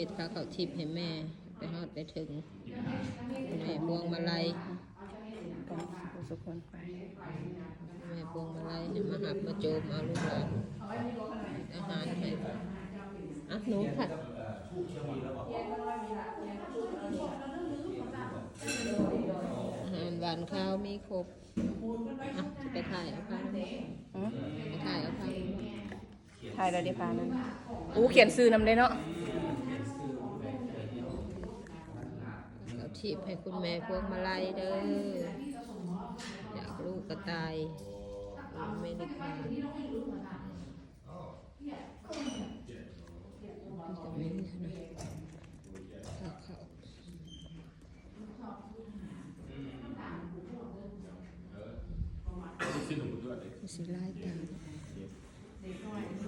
เฮ็ดข้าวเขาทิพย์ให้แม่ไปฮอดไปถึงแม่พวงมาลัย กันสุขคนไป แม่พวงมาลัยให้มาหับมาโจมเอาลูกหลานอาหารให้อ่ะหนูผัดอาหารหวานข้าวมีครบอ่ะจะไปถ่ายเอาผ้าไปถ่ายเอาผ้า ถ่ายแล้วดิพานั้นเขียนซื้อนำได้เนาะ เอาทิพย์ให้คุณแม่พวงมาลัยเด้ออยากลูกกระต่ายไม่ได้ขาดจะไม่มีนะข้าวสิไล่ตาม